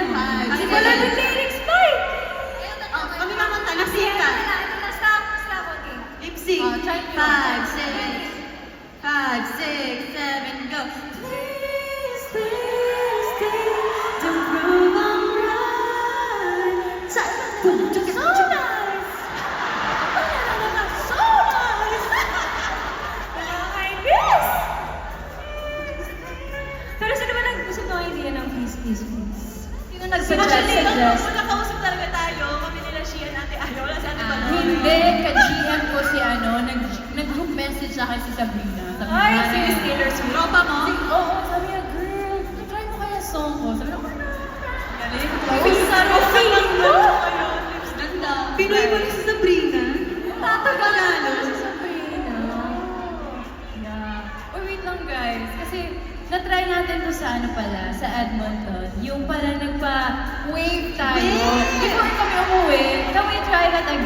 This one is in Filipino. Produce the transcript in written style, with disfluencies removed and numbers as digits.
5. Hindi wala ng lyrics pa eh. Kami mamanta, lip-sync ka. Ito na, stop, okay. Lip-sync. Oh, try nyo. 5, 6, 7, go. Please, please, please, to prove I'm right. So nice. So nice. Nakakainis! Pero sino ba gusto ng idea ng please, please, please? Sino Actually, nag-suggest? nakausap talaga tayo. Kami nila Shia, Ate Ayo. Wala si Ate Balon. Hindi, ka-GM ko si nag-group message sa akin si Sabrina. Sabi niya, Ay, Si Miss Taylor Swift. Tropa mo? Oo, sabi niya, girl, try mo kaya song ko. Sabi niya, Galing. Ganda. Pinoy mo si Sabrina. Tatagalo. si Sabrina. Yeah. Oh, wait lang guys. Kasi, na-try natin to sa sa Edmonton. Yung pala nagpa-wave tayo. Yeah. Before kami umuwi, can we try that again?